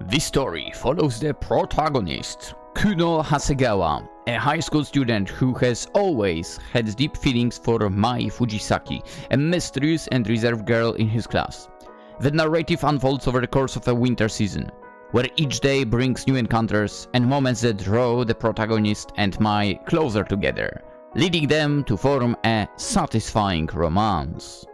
This story follows the protagonist, Kuno Hasegawa, a high school student who has always had deep feelings for Mai Fujisaki, a mysterious and reserved girl in his class. The narrative unfolds over the course of a winter season, where each day brings new encounters and moments that draw the protagonist and Mai closer together, leading them to form a satisfying romance.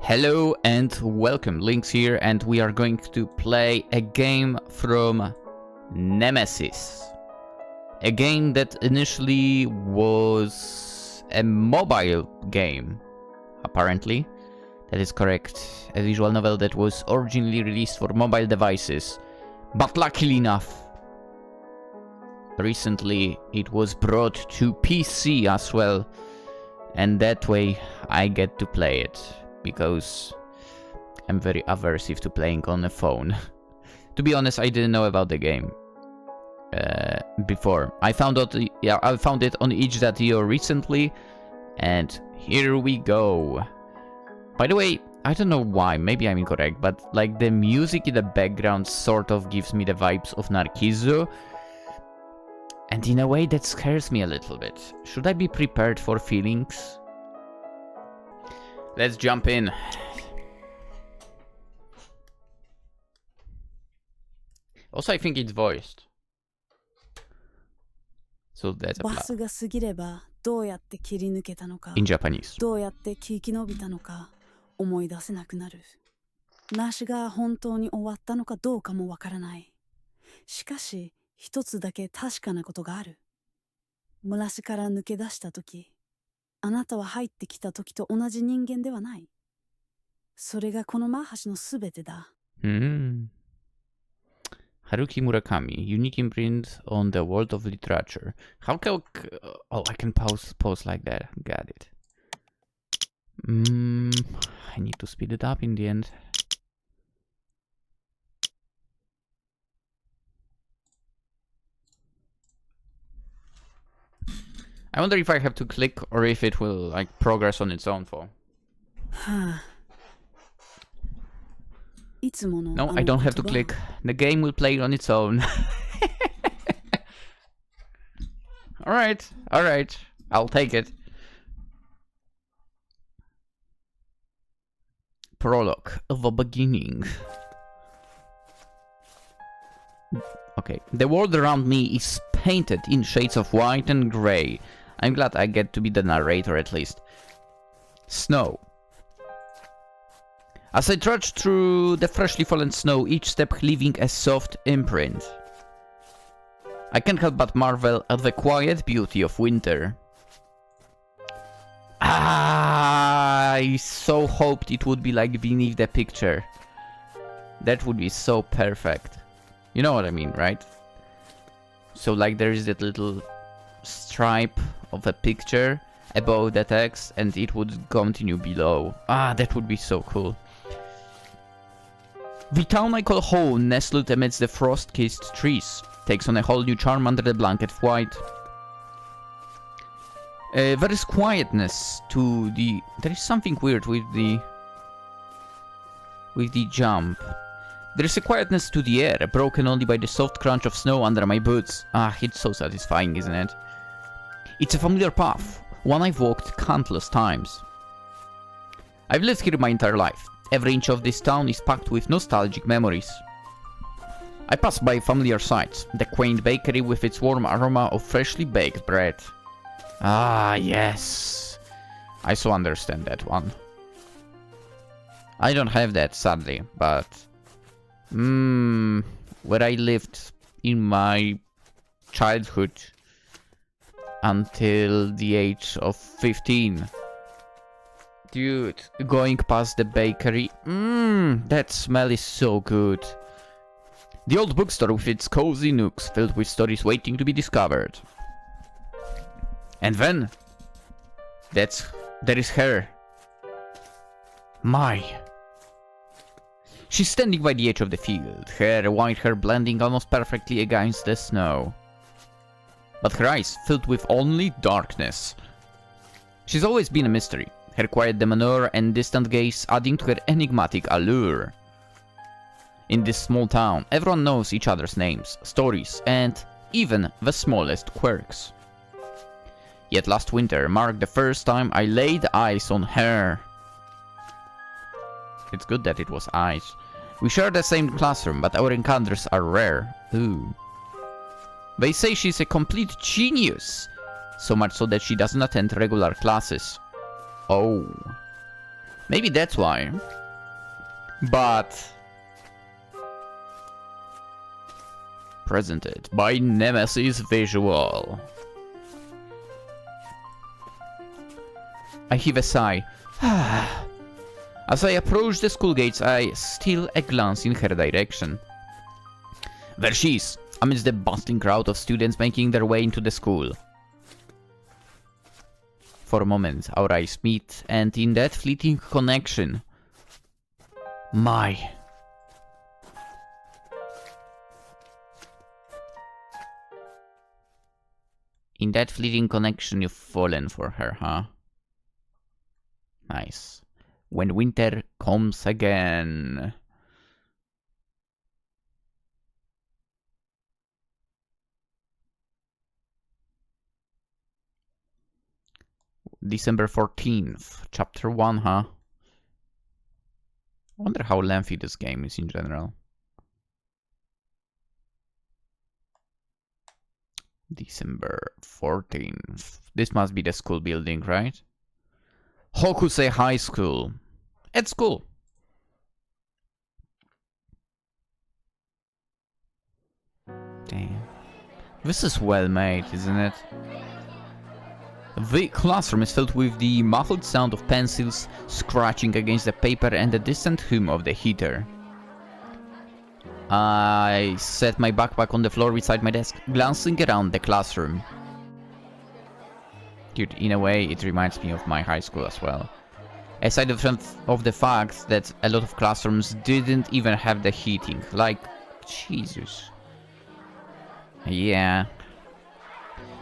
Hello and welcome, Lynx here, and we are going to play a game from NEMESIS. A game that initially was a mobile game, apparently. That is correct. A visual novel that was originally released for mobile devices, but luckily enough, recently it was brought to PC as well, and that way I get to play it. Because I'm very aversive to playing on a phone. To be honest, I didn't know about the game before. I found it on itch.io recently, and here we go. By the way, I don't know why, maybe I'm incorrect, but like the music in the background sort of gives me the vibes of Narciso, and in a way that scares me a little bit. Should I be prepared for feelings? Let's jump in. Also, I think it's voiced. So that's a plot. In Japanese. どうやって生き延びたのか思い出せなくなる。なしが本当に終わったのかどうかもわからない。しかし、一つだけ確かなことがある。村から抜け出したとき、あなたは入ってきた時と同じ人間ではない。それがこのマハシのすべてだ。Haruki Murakami, unique imprint on the world of literature. How can... Oh, I can pause like that. Got it. I need to speed it up in the end. I wonder if I have to click or if it will like progress on its own for. No, I don't have to click. The game will play on its own. Alright, I'll take it. Prologue of a beginning. Okay, the world around me is painted in shades of white and grey. I'm glad I get to be the narrator at least. Snow. As I trudge through the freshly fallen snow, each step leaving a soft imprint, I can't help but marvel at the quiet beauty of winter. I so hoped it would be like beneath the picture. That would be so perfect. You know what I mean, right? So like there is that little stripe of a picture above the text and it would continue below. That would be so cool. The town I call home, nestled amidst the frost-kissed trees, takes on a whole new charm under the blanket of white. There is quietness to the... There is something weird with the jump. There is a quietness to the air, broken only by the soft crunch of snow under my boots. It's so satisfying, isn't it? It's a familiar path, one I've walked countless times. I've lived here my entire life. Every inch of this town is packed with nostalgic memories. I pass by familiar sights, the quaint bakery with its warm aroma of freshly baked bread. Yes. I so understand that one. I don't have that, sadly, but... where I lived in my childhood until the age of 15. Dude, going past the bakery, that smell is so good. The old bookstore with its cozy nooks filled with stories waiting to be discovered. And then, there is her. Mai. She's standing by the edge of the field, her white hair blending almost perfectly against the snow. but her eyes filled with only darkness. She's always been a mystery, her quiet demeanor and distant gaze adding to her enigmatic allure. In this small town, everyone knows each other's names, stories, and even the smallest quirks. Yet last winter marked the first time I laid eyes on her. It's good that it was eyes. We share the same classroom, but our encounters are rare. Ooh. They say she's a complete genius, so much so that she doesn't attend regular classes. Oh. Maybe that's why. But... presented by Nemesis Visual. I heave a sigh. As I approach the school gates, I steal a glance in her direction. There she is, amidst the bustling crowd of students making their way into the school. For a moment, our eyes meet, and in that fleeting connection... Mai. In that fleeting connection, you've fallen for her, huh? Nice. When winter comes again. December 14th, chapter 1, huh? I wonder how lengthy this game is in general. December 14th. This must be the school building, right? Hokusei High School. It's cool. Damn. This is well made, isn't it? The classroom is filled with the muffled sound of pencils scratching against the paper and the distant hum of the heater. I set my backpack on the floor beside my desk, glancing around the classroom. Dude, in a way, it reminds me of my high school as well. Aside of the fact that a lot of classrooms didn't even have the heating. Like, Jesus. Yeah.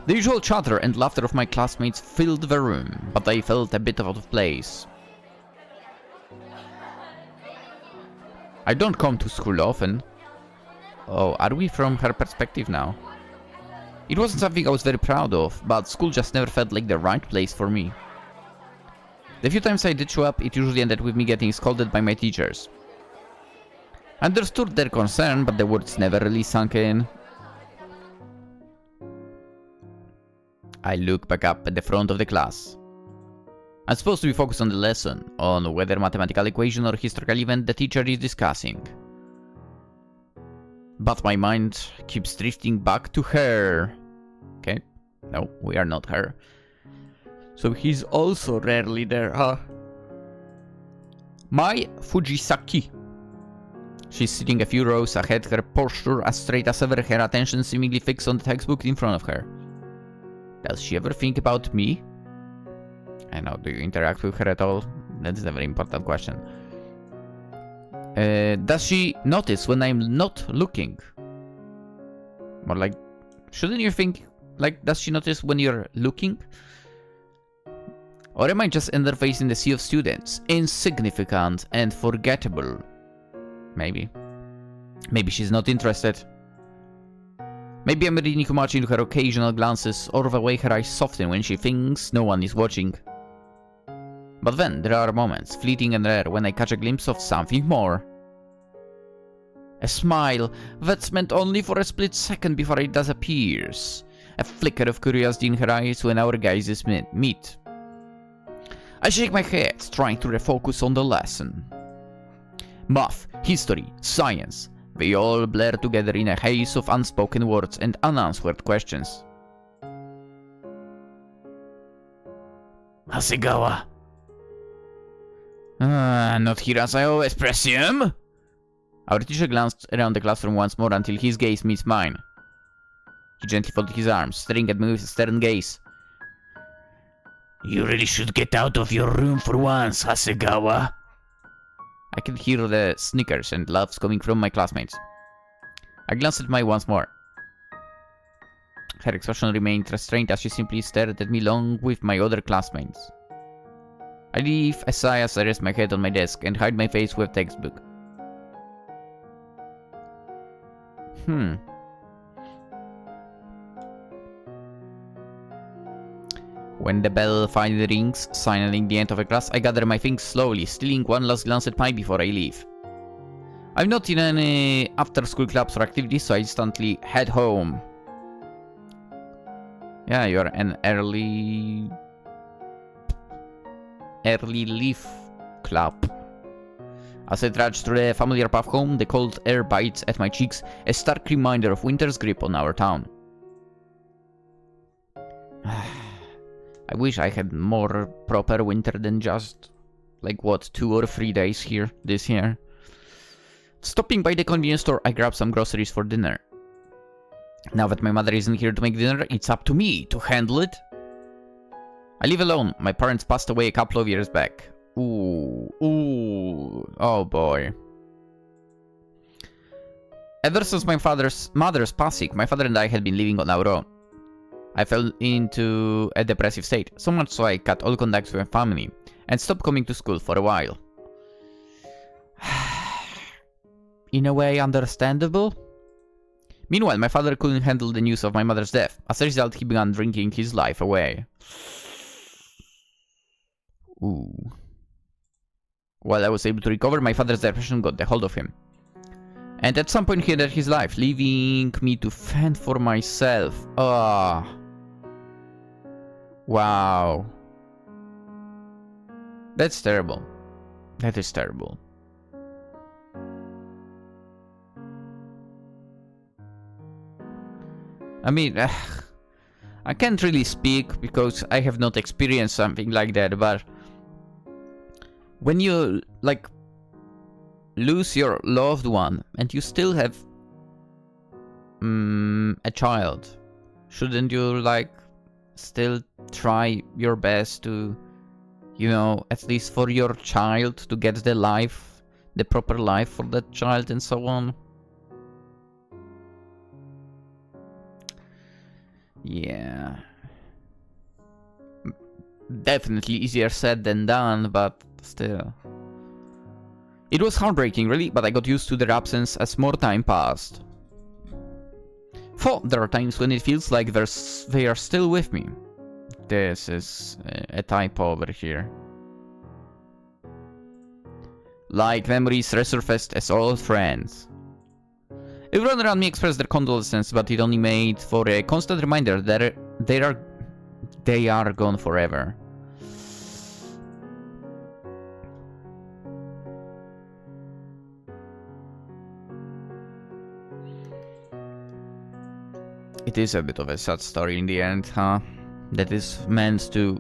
The usual chatter and laughter of my classmates filled the room, but I felt a bit out of place. I don't come to school often. Oh, are we from her perspective now? It wasn't something I was very proud of, but school just never felt like the right place for me. The few times I did show up, it usually ended with me getting scolded by my teachers. I understood their concern, but the words never really sunk in. I look back up at the front of the class. I'm supposed to be focused on the lesson, on whether mathematical equation or historical event the teacher is discussing. But my mind keeps drifting back to her. Okay, no, we are not her. So he's also rarely there, huh? Mai Fujisaki. She's sitting a few rows ahead, her posture as straight as ever, her attention seemingly fixed on the textbook in front of her. Does she ever think about me? I know, do you interact with her at all? That's a very important question. Does she notice when I'm not looking? Or like, shouldn't you think, like, does she notice when you're looking? Or am I just interfacing the sea of students? Insignificant and forgettable. Maybe. Maybe she's not interested. Maybe I'm reading too much into her occasional glances, or the way her eyes soften when she thinks no one is watching. But then, there are moments, fleeting and rare, when I catch a glimpse of something more. A smile that's meant only for a split second before it disappears. A flicker of curiosity in her eyes when our gazes meet. I shake my head, trying to refocus on the lesson. Math, history, science, they all blur together in a haze of unspoken words and unanswered questions. Hasegawa. Not here as I always presume? Our teacher glanced around the classroom once more until his gaze meets mine. He gently folded his arms, staring at me with a stern gaze. You really should get out of your room for once, Hasegawa. I could hear the snickers and laughs coming from my classmates. I glanced at Mai once more. Her expression remained restrained as she simply stared at me along with my other classmates. I leave a sigh as I rest my head on my desk and hide my face with a textbook. When the bell finally rings, signaling the end of a class, I gather my things slowly, stealing one last glance at Mai before I leave. I'm not in any after-school clubs or activities, so I instantly head home. Yeah, you're an early leaf club. As I trudge through the familiar path home, the cold air bites at my cheeks, a stark reminder of winter's grip on our town. I wish I had more proper winter than just, like, what, 2 or 3 days here this year. Stopping by the convenience store, I grab some groceries for dinner. Now that my mother isn't here to make dinner, it's up to me to handle it. I live alone. My parents passed away a couple of years back. Ooh, oh boy. Ever since my mother's passing, my father and I had been living on our own. I fell into a depressive state, so much so I cut all contacts with my family and stopped coming to school for a while. In a way, understandable. Meanwhile, my father couldn't handle the news of my mother's death. As a result, he began drinking his life away. Ooh. While I was able to recover, my father's depression got the hold of him. And at some point he ended his life, leaving me to fend for myself. Ah. Wow. That's terrible. That is terrible. I mean, I can't really speak because I have not experienced something like that, but when you, like, lose your loved one and you still have a child, shouldn't you, like, still try your best to, you know, at least for your child to get the life, the proper life for that child and so on? Yeah. Definitely easier said than done, but still. It was heartbreaking, really, but I got used to their absence as more time passed. For there are times when it feels like they are still with me. This is a typo over here. Like memories resurfaced as old friends. Everyone around me expressed their condolences, but it only made for a constant reminder that they are gone forever. It is a bit of a sad story in the end, huh? That is meant to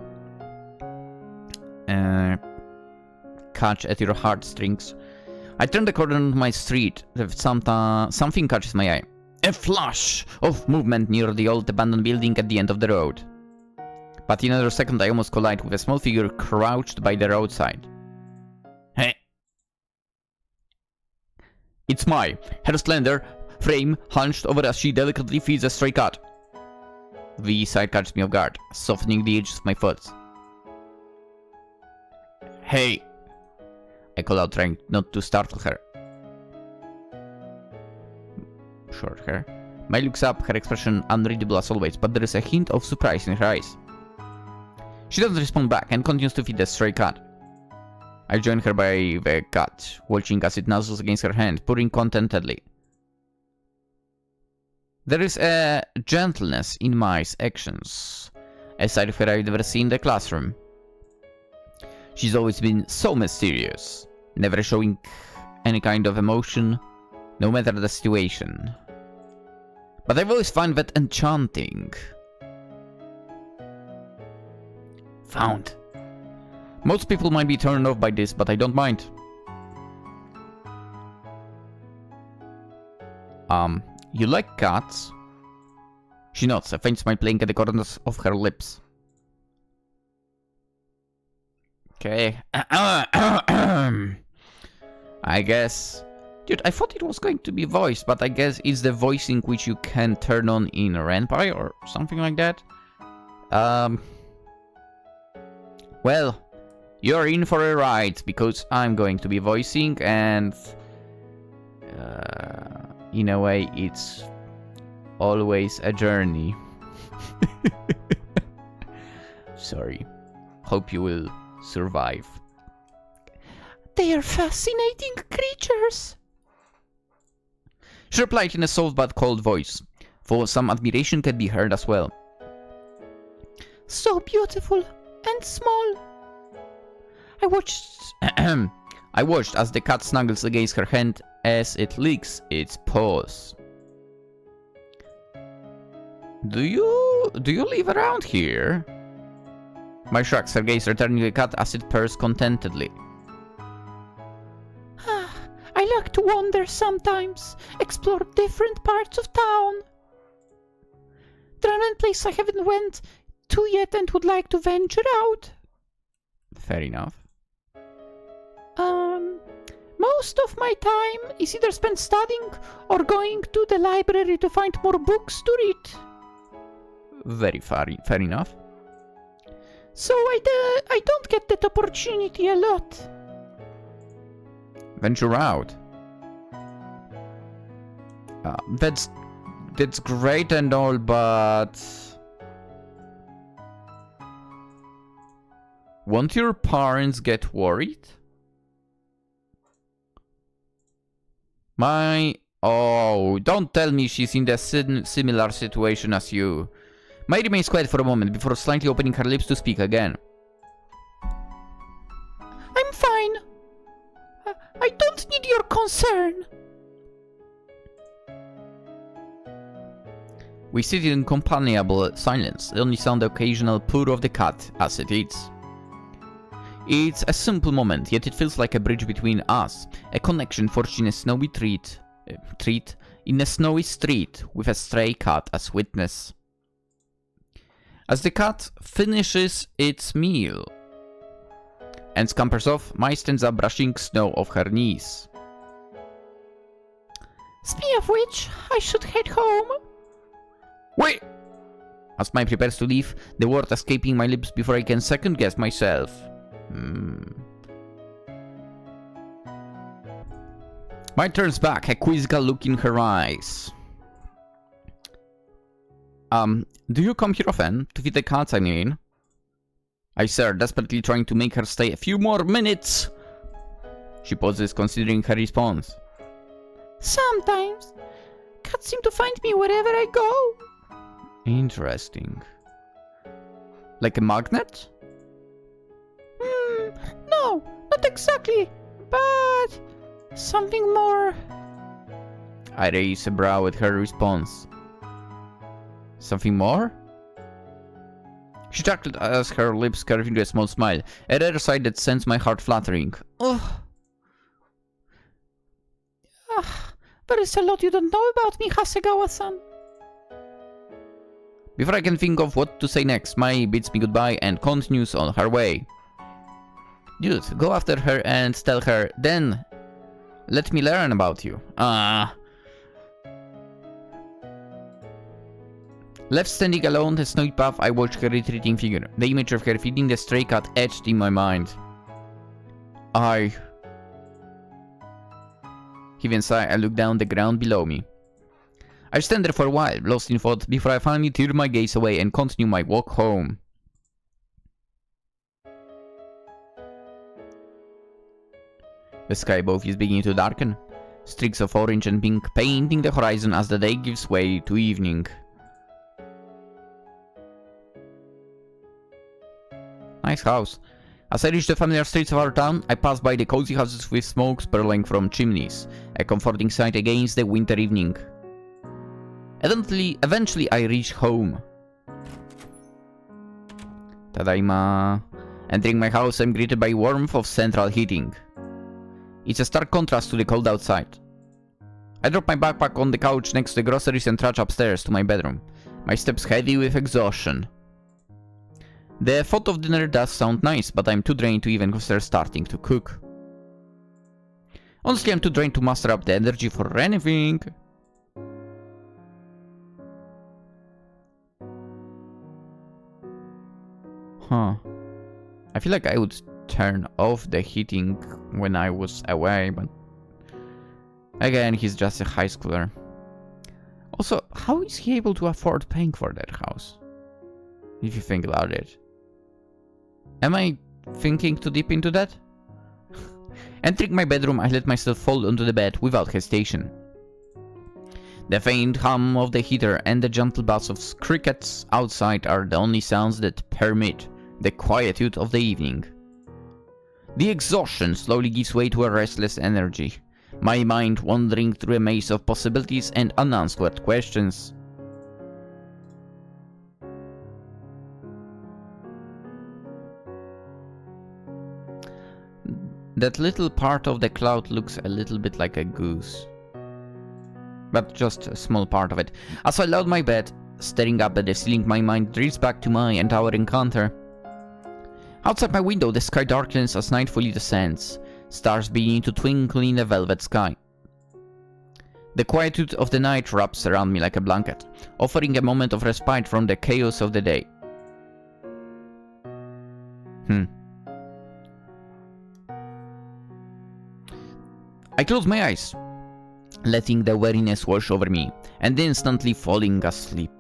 catch at your heartstrings. I turn the corner on my street, something catches my eye. A flash of movement near the old abandoned building at the end of the road. But in another second I almost collide with a small figure crouched by the roadside. Hey! It's Mai, her slender frame hunched over as she delicately feeds a stray cat. The sight catches me off guard, softening the edges of my foot. Hey! I call out, trying not to startle her. Short hair. Mai looks up, her expression unreadable as always, but there is a hint of surprise in her eyes. She doesn't respond back and continues to feed the stray cat. I join her by the cat, watching as it nuzzles against her hand, purring contentedly. There is a gentleness in Mai's actions, a side of her I've never seen in the classroom. She's always been so mysterious, never showing any kind of emotion, no matter the situation. But I've always found that enchanting. Found. Most people might be turned off by this, but I don't mind. You like cats? She nods, a faint smile playing at the corners of her lips. Okay. I guess Dude, I thought it was going to be voiced, but I guess it's the voicing which you can turn on in Ren'Py or something like that. Well, you're in for a ride, because I'm going to be voicing, and in a way, it's always a journey. Sorry. Hope you will survive. They are fascinating creatures. She replied in a soft but cold voice, for some admiration can be heard as well. So beautiful and small. I watched as the cat snuggles against her hand as it licks its paws. Do you live around here? Mai shrugs, her gaze returning to the cat as it purrs contentedly. I like to wander sometimes, explore different parts of town. There are many places I haven't went to yet and would like to venture out. Fair enough. Most of my time is either spent studying or going to the library to find more books to read. Very fair enough. So I don't get that opportunity a lot. Venture out. That's great and all, but won't your parents get worried? Oh, don't tell me she's in the similar situation as you. Mai remains quiet for a moment before slightly opening her lips to speak again. I'm fine. I don't need your concern. We sit in companionable silence, only sound the occasional purr of the cat as it eats. It's a simple moment, yet it feels like a bridge between us, a connection forged in a snowy in a snowy street with a stray cat as witness. As the cat finishes its meal and scampers off, Mai stands up brushing snow off her knees. Speaking of which, I should head home. Wait! As Mai prepares to leave, the word escaping my lips before I can second guess myself. Mai turns back, a quizzical look in her eyes. Do you come here often? To feed the cats, I mean? I stare, desperately trying to make her stay a few more minutes. She pauses, considering her response. Sometimes. Cats seem to find me wherever I go. Interesting. Like a magnet? No, not exactly. But something more. I raise a brow at her response. Something more? She chuckled as her lips curved into a small smile, a rare sight that sends my heart fluttering. Ugh. There is a lot you don't know about me, Hasegawa-san. Before I can think of what to say next, Mai bids me goodbye and continues on her way. Dude, go after her and tell her, then let me learn about you. Left standing alone the snowy path, I watched her retreating figure. The image of her feeding the stray cat etched in my mind. Heaving a sigh, I look down the ground below me. I stand there for a while, lost in thought, before I finally tear my gaze away and continue my walk home. The sky above is beginning to darken, streaks of orange and pink painting the horizon as the day gives way to evening. Nice house. As I reach the familiar streets of our town, I pass by the cozy houses with smoke spurling from chimneys, a comforting sight against the winter evening. Eventually I reach home. Tadaima. Entering my house, I'm greeted by warmth of central heating. It's a stark contrast to the cold outside. I drop my backpack on the couch next to the groceries and trudge upstairs to my bedroom, my steps heavy with exhaustion. The thought of dinner does sound nice, but I'm too drained to even consider starting to cook. Honestly, I'm too drained to muster up the energy for anything. Huh. I feel like I would turn off the heating when I was away, but... Again, he's just a high schooler. Also, how is he able to afford paying for that house? If you think about it. Am I thinking too deep into that? Entering my bedroom, I let myself fall onto the bed without hesitation. The faint hum of the heater and the gentle buzz of crickets outside are the only sounds that permit the quietude of the evening. The exhaustion slowly gives way to a restless energy, my mind wandering through a maze of possibilities and unanswered questions. That little part of the cloud looks a little bit like a goose. But just a small part of it. As I lie on my bed, staring up at the ceiling, my mind drifts back to Mai and our encounter. Outside my window, the sky darkens as night fully descends, stars beginning to twinkle in the velvet sky. The quietude of the night wraps around me like a blanket, offering a moment of respite from the chaos of the day. I close my eyes, letting the weariness wash over me, and instantly falling asleep.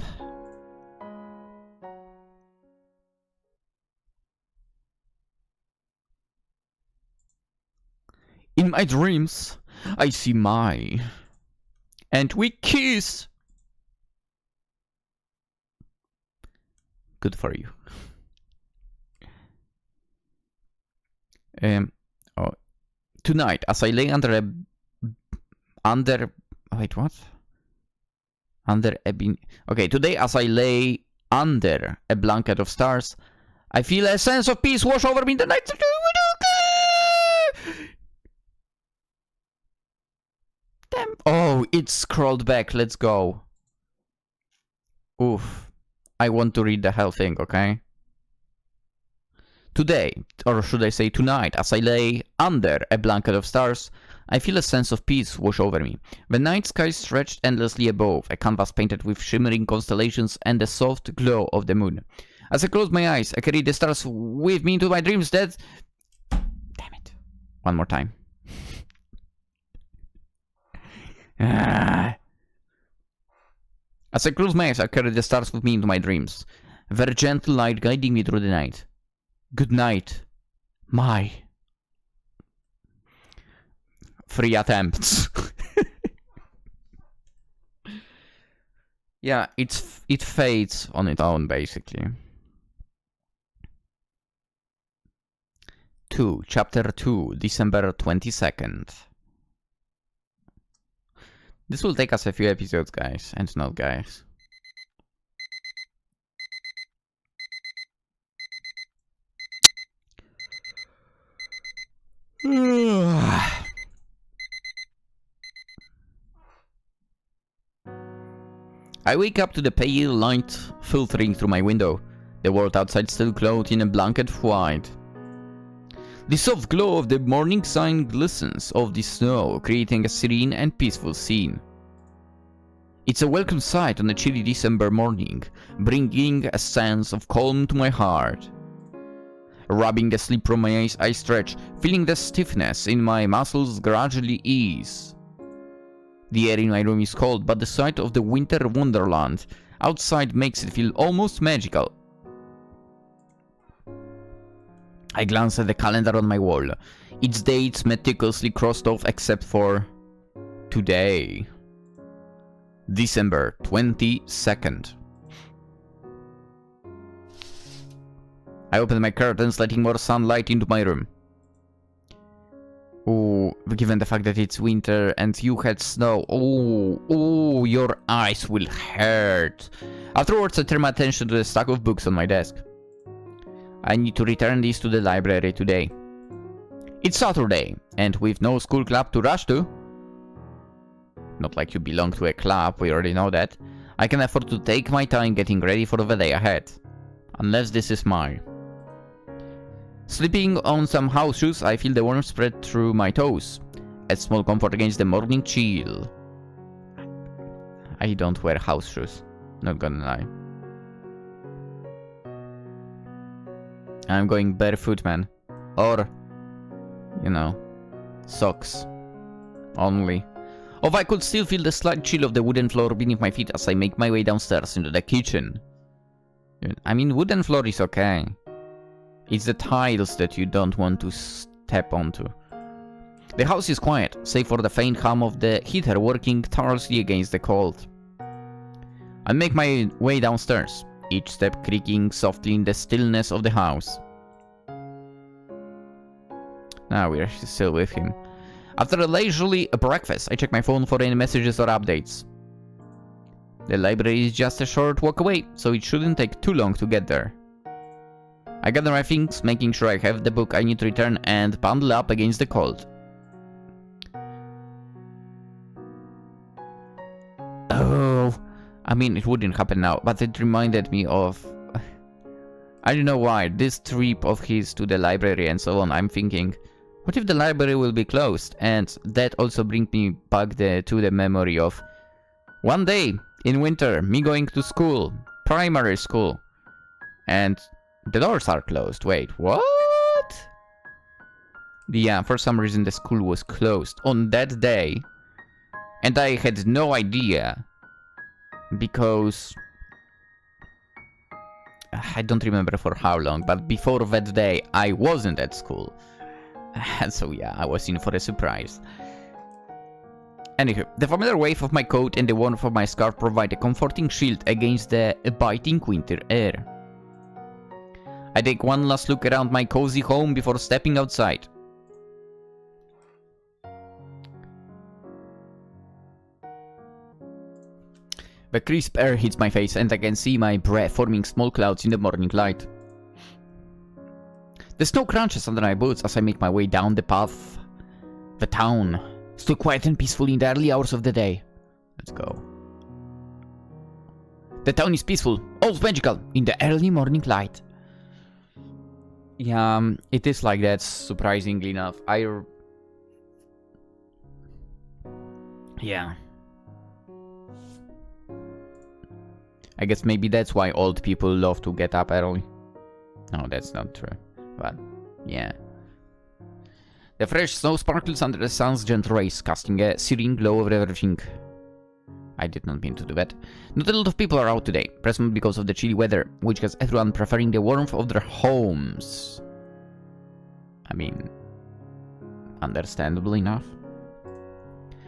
In my dreams, I see Mai, and we kiss. Good for you. Tonight, as I lay under today, as I lay under a blanket of stars, I feel a sense of peace wash over me in the night. Damn. Oh, it scrolled back. Let's go. Oof. I want to read the whole thing, okay? Today, or should I say tonight, as I lay under a blanket of stars, I feel a sense of peace wash over me. The night sky stretched endlessly above, a canvas painted with shimmering constellations and the soft glow of the moon. As I close my eyes, I carry the stars with me into my dreams that... Damn it. One more time. As I close my eyes, I carry the stars with me into my dreams, their gentle light guiding me through the night. Good night, Mai. 3 attempts. Yeah, it fades on its own, basically. Chapter 2, December 22nd. This will take us a few episodes, guys, and not guys. I wake up to the pale light filtering through my window, the world outside still clothed in a blanket of white. The soft glow of the morning sun glistens off the snow, creating a serene and peaceful scene. It's a welcome sight on a chilly December morning, bringing a sense of calm to my heart. Rubbing the sleep from my eyes, I stretch, feeling the stiffness in my muscles gradually ease. The air in my room is cold, but the sight of the winter wonderland outside makes it feel almost magical. I glance at the calendar on my wall, its dates meticulously crossed off except for today, December 22nd. I open my curtains, letting more sunlight into my room. Oh, given the fact that it's winter and you had snow, oh, your eyes will hurt. Afterwards, I turn my attention to the stack of books on my desk. I need to return these to the library today. It's Saturday, and with no school club to rush to, not like you belong to a club, we already know that, I can afford to take my time getting ready for the day ahead. Unless this is mine. Slipping on some house shoes, I feel the warmth spread through my toes. a small comfort against the morning chill. I don't wear house shoes, not gonna lie. I'm going barefoot, man. Or, you know, socks. Only. Or I could still feel the slight chill of the wooden floor beneath my feet as I make my way downstairs into the kitchen. I mean, wooden floor is okay. It's the tiles that you don't want to step onto. The house is quiet, save for the faint hum of the heater working tirelessly against the cold. I make my way downstairs, each step creaking softly in the stillness of the house. Now we're still with him. After a leisurely breakfast, I check my phone for any messages or updates. The library is just a short walk away, so it shouldn't take too long to get there. I gather my things, making sure I have the book I need to return, and bundle up against the cold. Oh, I mean, it wouldn't happen now, but it reminded me of... I don't know why, this trip of his to the library and so on, I'm thinking, what if the library will be closed? And that also brings me back to the memory of one day in winter, me going to school, primary school, and the doors are closed. Wait, what? Yeah, for some reason the school was closed on that day, and I had no idea, because I don't remember for how long, but before that day I wasn't at school. So yeah, I was in for a surprise. Anywho, the familiar wave of my coat and the warmth of my scarf provide a comforting shield against the biting winter air. I take one last look around my cozy home before stepping outside. The crisp air hits my face and I can see my breath forming small clouds in the morning light. The snow crunches under my boots as I make my way down the path. The town, still quiet and peaceful in the early hours of the day. Let's go. The town is peaceful, almost magical, in the early morning light. Yeah, it is like that, surprisingly enough. Yeah. I guess maybe that's why old people love to get up early. No, that's not true. But, yeah. The fresh snow sparkles under the sun's gentle rays, casting a searing glow over everything. I did not mean to do that. Not a lot of people are out today, presumably because of the chilly weather, which has everyone preferring the warmth of their homes. I mean, understandable enough.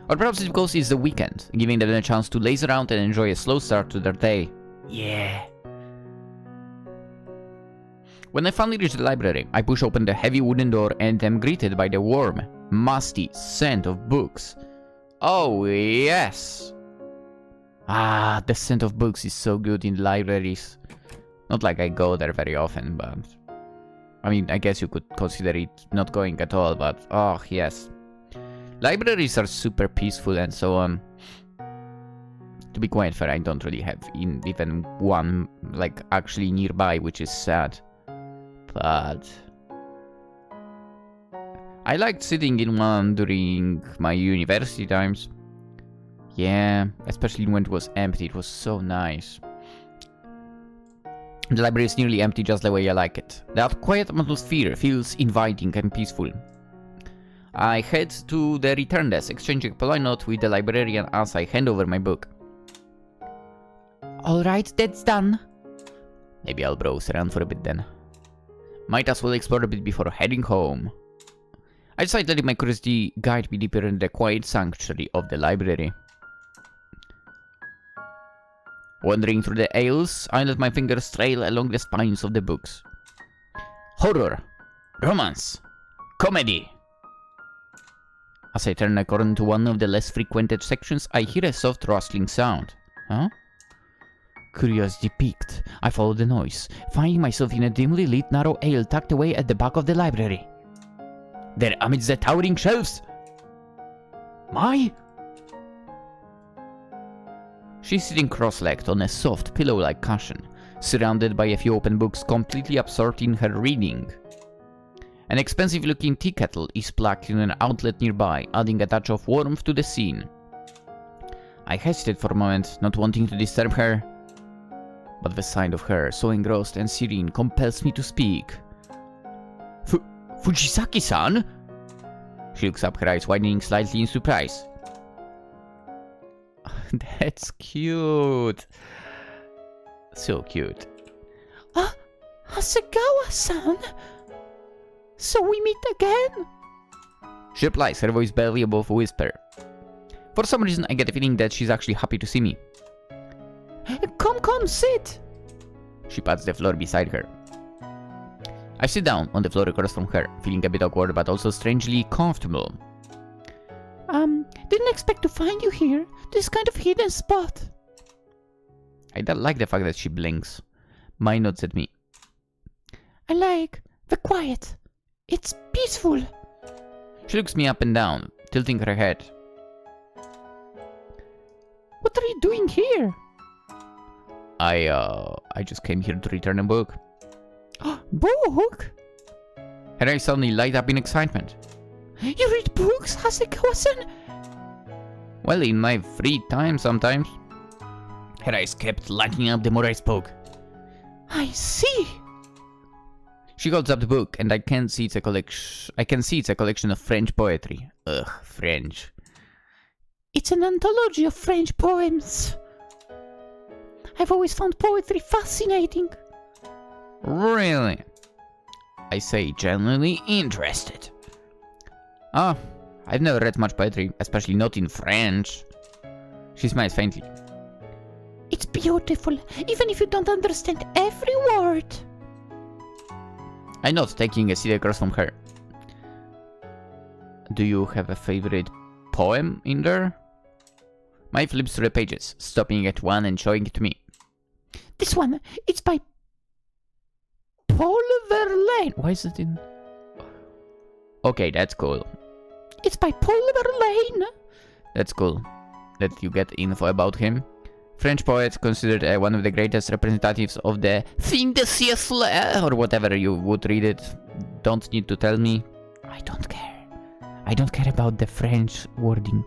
Or perhaps it's because it's the weekend, giving them a chance to laze around and enjoy a slow start to their day. Yeah. When I finally reach the library, I push open the heavy wooden door and am greeted by the warm, musty scent of books. Oh, yes! Ah, the scent of books is so good in libraries. Not like I go there very often, but... I mean, I guess you could consider it not going at all, but... oh, yes. Libraries are super peaceful and so on. To be quite fair, I don't really have even one, like, actually nearby, which is sad. But... I liked sitting in one during my university times. Yeah, especially when it was empty, it was so nice. The library is nearly empty just the way I like it. That quiet atmosphere feels inviting and peaceful. I head to the return desk, exchanging a polite note with the librarian as I hand over my book. Alright, that's done. Maybe I'll browse around for a bit then. Might as well explore a bit before heading home. I decide letting my curiosity guide me deeper in the quiet sanctuary of the library. Wandering through the aisles, I let my fingers trail along the spines of the books. Horror, romance, comedy. As I turn a corner to one of the less frequented sections, I hear a soft rustling sound. Huh? Curiosity piqued, I follow the noise, finding myself in a dimly lit narrow aisle tucked away at the back of the library. There amidst the towering shelves... Mai? She's sitting cross-legged on a soft pillow-like cushion, surrounded by a few open books, completely absorbed in her reading. An expensive-looking tea kettle is plugged in an outlet nearby, adding a touch of warmth to the scene. I hesitate for a moment, not wanting to disturb her, but the sight of her, so engrossed and serene, compels me to speak. Fujisaki-san? She looks up, her eyes widening slightly in surprise. That's cute. So cute. Hasegawa-san? So we meet again? She replies, her voice barely above a whisper. For some reason, I get the feeling that she's actually happy to see me. Come, sit. She pats the floor beside her. I sit down on the floor across from her, feeling a bit awkward but also strangely comfortable. Didn't expect to find you here. This kind of hidden spot. I don't like the fact that she blinks. Mai nods at me. I like the quiet. It's peaceful. She looks me up and down, tilting her head. What are you doing here? I just came here to return a book. Book? Her eyes suddenly light up in excitement. You read books, Hasegawa-san? Well, in my free time sometimes. Her eyes kept lighting up the more I spoke. I see. She holds up the book, and I can see it's a collection of French poetry. Ugh, French. It's an anthology of French poems. I've always found poetry fascinating. Really? I say, genuinely interested. I've never read much poetry, especially not in French. She smiles faintly. It's beautiful, even if you don't understand every word. I nod, taking a seat across from her. Do you have a favorite poem in there? Mai flips through the pages, stopping at one and showing it to me. This one, it's by Paul Verlaine. Why is it in... Okay, that's cool. It's by Paul Verlaine. That's cool that you get info about him. French poet, considered one of the greatest representatives of the fin de siècle, or whatever you would read it. Don't need to tell me. I don't care. I don't care about the French wording.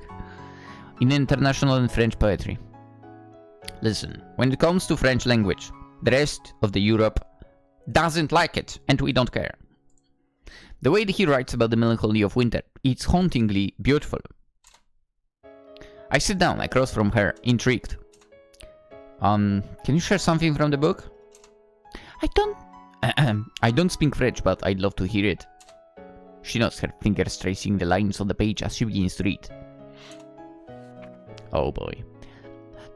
In international and French poetry. Listen, when it comes to French language, the rest of the Europe doesn't like it, and we don't care. The way that he writes about the melancholy of winter, it's hauntingly beautiful. I sit down across from her, intrigued. Can you share something from the book? I don't speak French, but I'd love to hear it. She nods, her fingers tracing the lines on the page as she begins to read. Oh boy.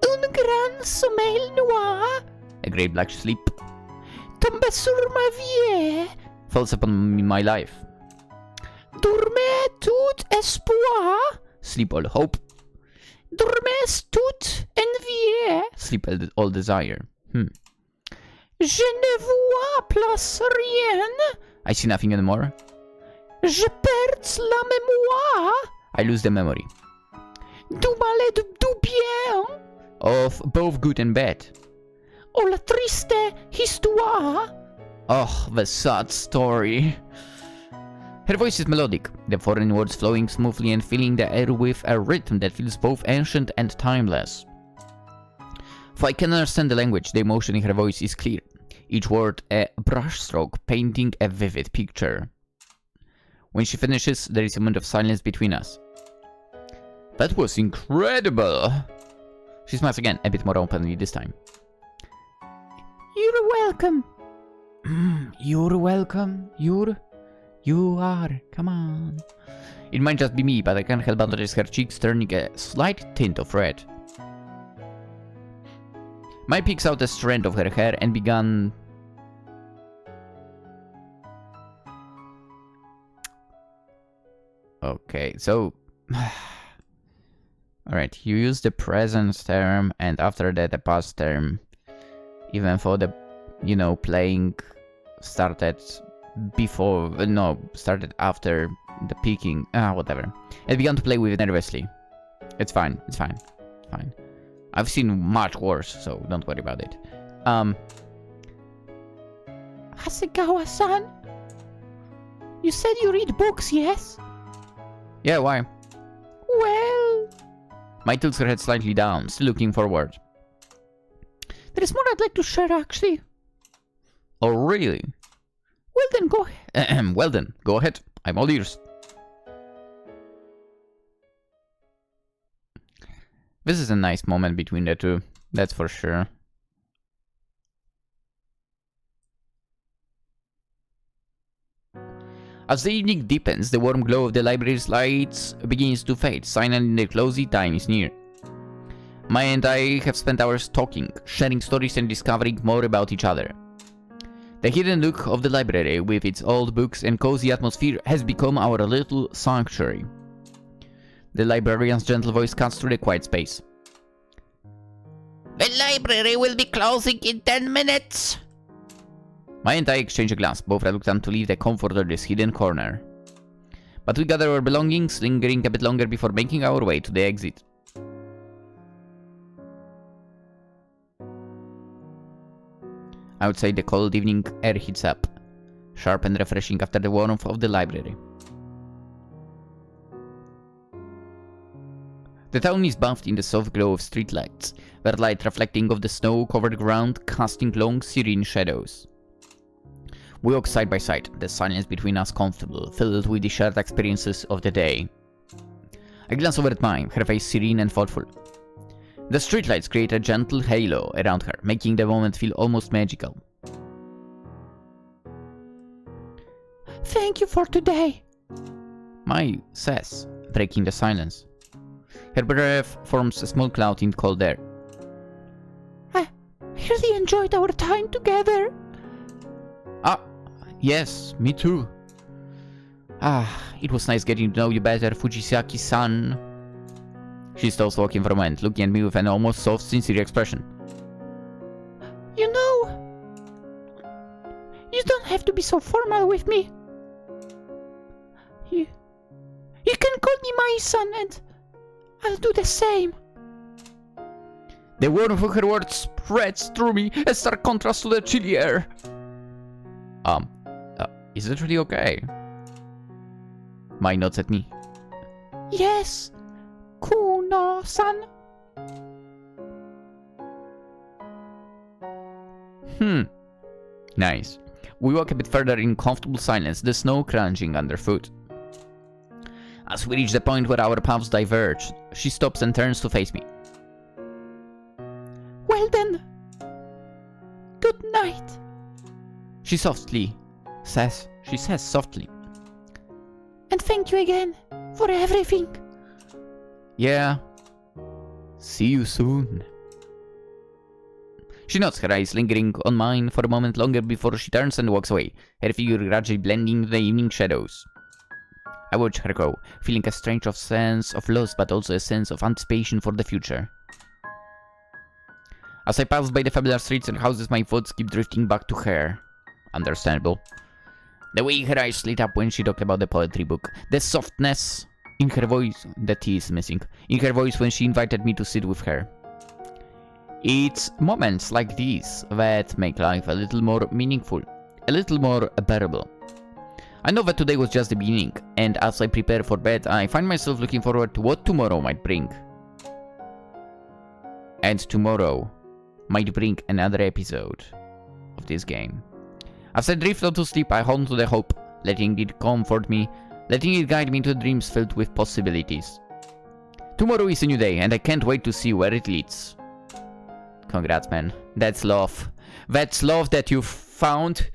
Un grand sommeil noir. A great black sleep. Tombe sur ma vie. Falls upon my life. Dormez tout espoir. Sleep all hope. Dormez toute envie. Sleep all desire. Je ne vois plus rien. I see nothing anymore. Je perds la mémoire. I lose the memory. Du mal et du bien. Of both good and bad. Oh, la triste histoire. Oh, the sad story. Her voice is melodic, the foreign words flowing smoothly and filling the air with a rhythm that feels both ancient and timeless. If I can understand the language, the emotion in her voice is clear, each word a brushstroke painting a vivid picture. When she finishes, there is a moment of silence between us. That was incredible! She smiles again, a bit more openly this time. You're welcome. You're welcome. You are. Come on. It might just be me, but I can't help but notice her cheeks turning a slight tint of red. Mai picks out a strand of her hair and began... Okay, so... Alright, you use the present term and after that the past term. Even though the, playing started before, started after the picking, whatever. I began to play with it nervously. It's fine. I've seen much worse, so don't worry about it. Hasegawa-san? You said you read books, yes? Yeah, why? Well... Mai tilts her head slightly down, still looking forward. There is more I'd like to share, actually. Oh, really? Well then, go ahead. Well then, go ahead. I'm all ears. This is a nice moment between the two, that's for sure. As the evening deepens, the warm glow of the library's lights begins to fade, signaling the closing time is near. Mai and I have spent hours talking, sharing stories and discovering more about each other. The hidden nook of the library, with its old books and cozy atmosphere, has become our little sanctuary. The librarian's gentle voice cuts through the quiet space. The library will be closing in 10 minutes! Mai and I exchange a glance, both reluctant to leave the comfort of this hidden corner. But we gather our belongings, lingering a bit longer before making our way to the exit. Outside, the cold evening air heats up, sharp and refreshing after the warmth of the library. The town is bathed in the soft glow of streetlights, their light reflecting off the snow-covered ground, casting long, serene shadows. We walk side by side, the silence between us comfortable, filled with the shared experiences of the day. I glance over at Mai, her face serene and thoughtful. The streetlights create a gentle halo around her, making the moment feel almost magical. Thank you for today, Mai says, breaking the silence. Her breath forms a small cloud in cold air. I really enjoyed our time together. Yes, me too. It was nice getting to know you better, Fujisaki-san. She stops walking for a moment, looking at me with an almost soft, sincere expression. You know, you don't have to be so formal with me. You can call me Mai-san and I'll do the same. The warmth of her words spreads through me, a stark contrast to the chilly air. Is it really okay? Mai nods at me. Yes, Kuno-san. Nice. We walk a bit further in comfortable silence, the snow crunching underfoot. As we reach the point where our paths diverge, she stops and turns to face me. Well then, good night. She says softly. And thank you again for everything. Yeah. See you soon. She nods, her eyes lingering on mine for a moment longer before she turns and walks away, her figure gradually blending into the evening shadows. I watch her go, feeling a strange sense of loss but also a sense of anticipation for the future. As I pass by the familiar streets and houses, my thoughts keep drifting back to her. Understandable. The way her eyes lit up when she talked about the poetry book, the softness in her voice, the tea is missing, in her voice when she invited me to sit with her. It's moments like these that make life a little more meaningful, a little more bearable. I know that today was just the beginning, and as I prepare for bed, I find myself looking forward to what tomorrow might bring. And tomorrow might bring another episode of this game. As I drift off to sleep, I hold on to the hope, letting it comfort me, letting it guide me to dreams filled with possibilities. Tomorrow is a new day, and I can't wait to see where it leads. Congrats, man. That's love. That's love that you found.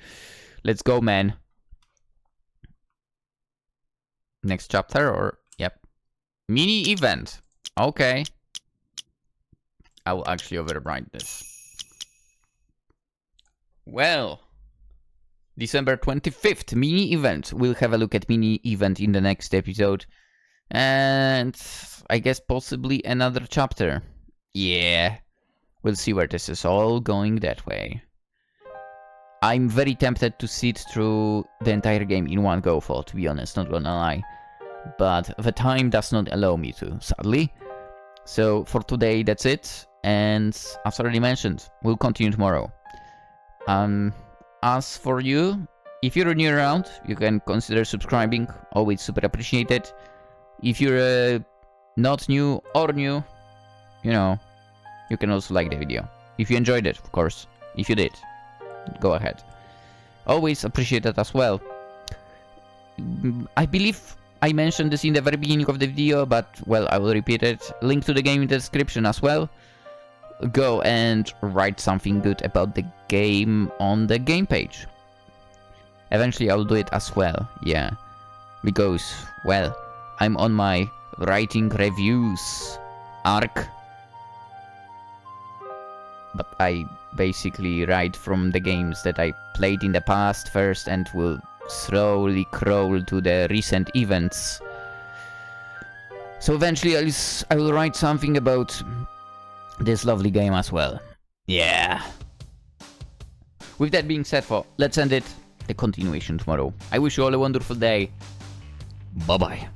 Let's go, man. Next chapter, or... Yep. Mini event. Okay. I will actually overwrite this. Well... December 25th, mini event. We'll have a look at mini event in the next episode. And... I guess possibly another chapter. Yeah. We'll see where this is all going that way. I'm very tempted to sit through the entire game in one go, to be honest, not gonna lie. But the time does not allow me to, sadly. So for today, that's it. And as already mentioned, we'll continue tomorrow. As for you, If you're new around, you can consider subscribing, always super appreciated. If you're not new or new, you know, you can also like the video. If you enjoyed it, of course. If you did, go ahead. Always appreciate that as well. I believe I mentioned this in the very beginning of the video, but, well, I will repeat it. Link to the game in the description as well. Go and write something good about the game on the game page. Eventually I will do it as well, yeah. Because, well, I'm on my writing reviews arc. But I basically write from the games that I played in the past first and will slowly crawl to the recent events. So eventually I will write something about this lovely game as well. Yeah. With that being said, let's end it. The continuation tomorrow. I wish you all a wonderful day. Bye bye.